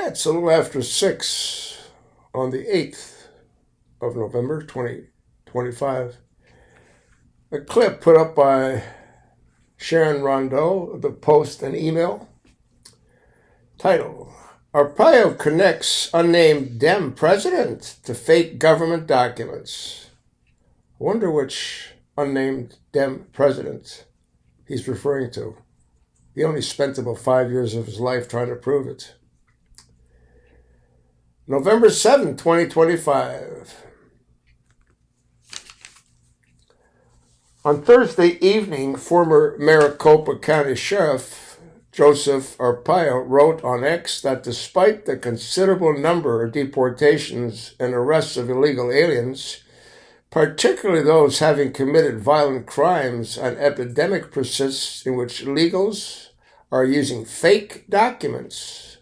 It's a little after 6 on the 8th of November, 2025. A clip put up by Sharon Rondeau of the Post and Email. Title: Arpaio connects unnamed Dem president to fake government documents. I wonder which unnamed Dem president he's referring to. He only spent about 5 years of his life trying to prove it. November 7, 2025. On Thursday evening, former Maricopa County Sheriff Joseph Arpaio wrote on X that despite the considerable number of deportations and arrests of illegal aliens, particularly those having committed violent crimes, an epidemic persists in which illegals are using fake documents,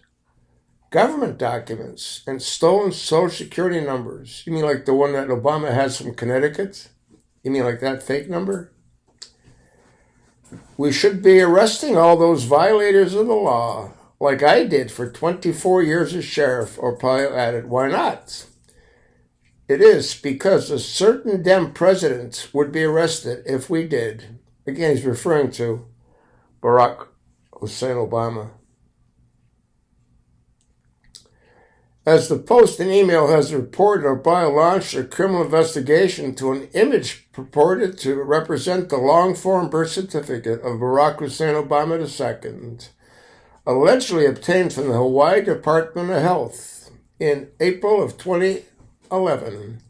government documents, and stolen Social Security numbers. You mean like the one that Obama has from Connecticut? You mean like that fake number? We should be arresting all those violators of the law, like I did for 24 years as sheriff, Arpaio added. Why not? It is because a certain Dem president would be arrested if we did. Again, he's referring to Barack Hussein Obama. As the Post and Email has reported, Arpaio launched a criminal investigation into an image purported to represent the long-form birth certificate of Barack Hussein Obama II, allegedly obtained from the Hawaii Department of Health in April of 2011,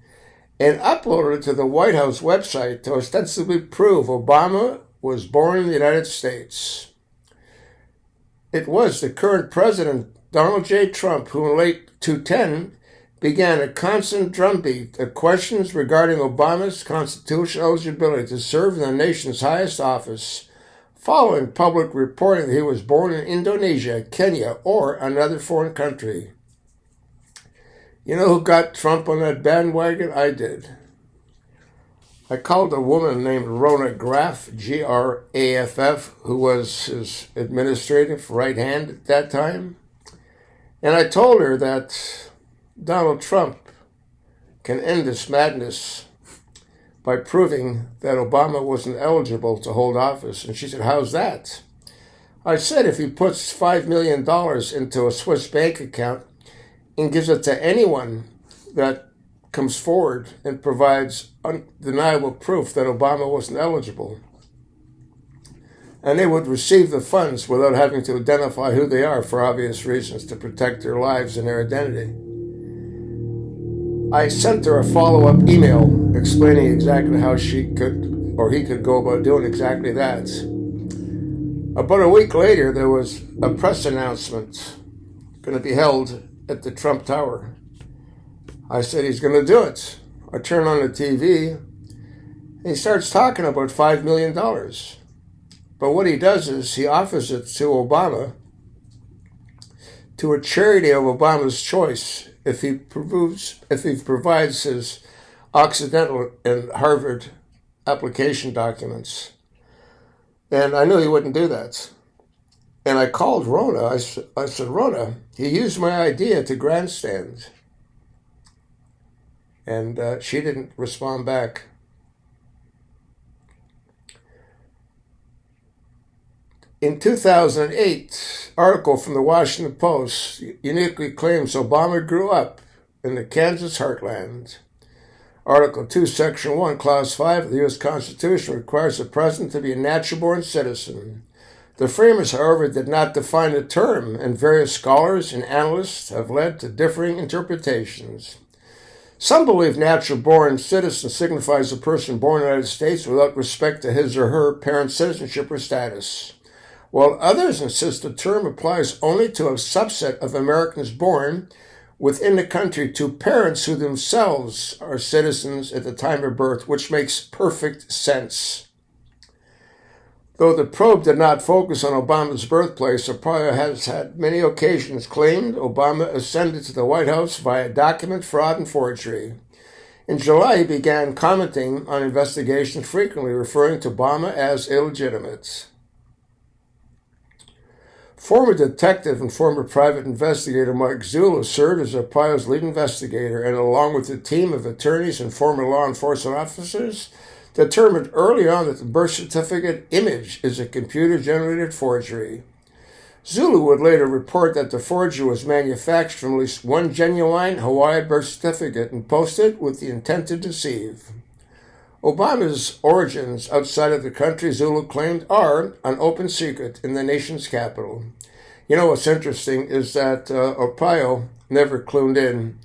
and uploaded to the White House website to ostensibly prove Obama was born in the United States. It was the current president, Donald J. Trump, who in late 2010 began a constant drumbeat of questions regarding Obama's constitutional eligibility to serve in the nation's highest office, following public reporting that he was born in Indonesia, Kenya, or another foreign country. You know who got Trump on that bandwagon? I did. I called a woman named Rona Graff, Graff, who was his administrative right hand at that time. And I told her that Donald Trump can end this madness by proving that Obama wasn't eligible to hold office. And she said, how's that? I said, if he puts $5 million into a Swiss bank account and gives it to anyone that comes forward and provides undeniable proof that Obama wasn't eligible, and they would receive the funds without having to identify who they are for obvious reasons, to protect their lives and their identity. I sent her a follow-up email explaining exactly how she could, or he could go about doing exactly that. About a week later, there was a press announcement going to be held at the Trump Tower. I said, he's going to do it. I turn on the TV, and he starts talking about $5 million. But what he does is he offers it to Obama, to a charity of Obama's choice, if he provides his Occidental and Harvard application documents. And I knew he wouldn't do that. And I called Rona. I said, Rona, he used my idea to grandstand. And she didn't respond back. In 2008, article from the Washington Post uniquely claims Obama grew up in the Kansas heartland. Article 2, Section 1, Clause 5 of the U.S. Constitution requires the president to be a natural-born citizen. The framers, however, did not define the term, and various scholars and analysts have led to differing interpretations. Some believe natural-born citizen signifies a person born in the United States without respect to his or her parents' citizenship or status, while others insist the term applies only to a subset of Americans born within the country to parents who themselves are citizens at the time of birth, which makes perfect sense. Though the probe did not focus on Obama's birthplace, Arpaio has had many occasions claimed Obama ascended to the White House via document fraud and forgery. In July, he began commenting on investigations, frequently referring to Obama as illegitimate. Former detective and former private investigator Mike Zulu served as Arpaio's lead investigator and, along with a team of attorneys and former law enforcement officers, determined early on that the birth certificate image is a computer-generated forgery. Zulu would later report that the forgery was manufactured from at least one genuine Hawaiian birth certificate and posted with the intent to deceive. Obama's origins outside of the country, Zulu claimed, are an open secret in the nation's capital. You know what's interesting is that Arpaio never clued in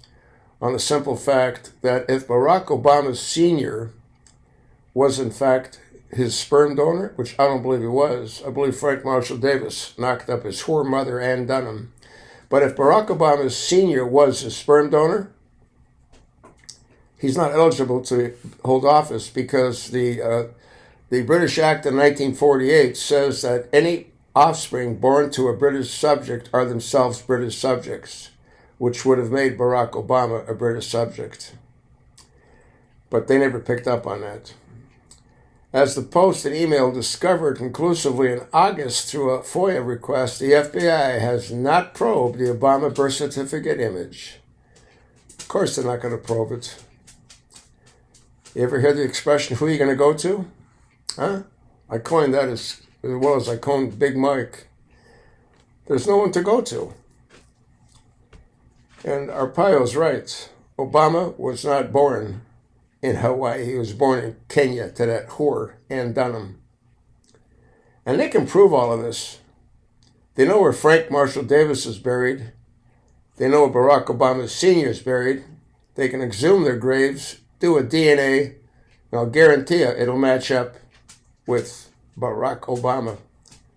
on the simple fact that if Barack Obama Sr. was in fact his sperm donor, which I don't believe he was, I believe Frank Marshall Davis knocked up his whore mother, Ann Dunham. But if Barack Obama Sr. was his sperm donor, he's not eligible to hold office because the British Act of 1948 says that any offspring born to a British subject are themselves British subjects, which would have made Barack Obama a British subject. But they never picked up on that. As the Post and email discovered conclusively in August through a FOIA request, the FBI has not probed the Obama birth certificate image. Of course they're not going to probe it. You ever hear the expression, who are you going to go to? Huh? I coined that as well as I coined Big Mike. There's no one to go to. And Arpaio's right. Obama was not born in Hawaii. He was born in Kenya to that whore, Ann Dunham. And they can prove all of this. They know where Frank Marshall Davis is buried. They know where Barack Obama Sr. is buried. They can exhume their graves, do a DNA, and I'll guarantee you it'll match up with Barack Obama.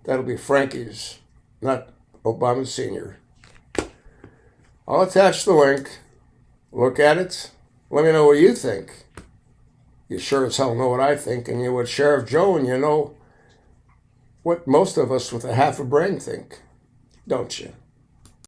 That'll be Frankie's, not Obama Sr. I'll attach the link. Look at it. Let me know what you think. You sure as hell know what I think, and you're with Sheriff Joe, and you know what most of us with a half a brain think, don't you?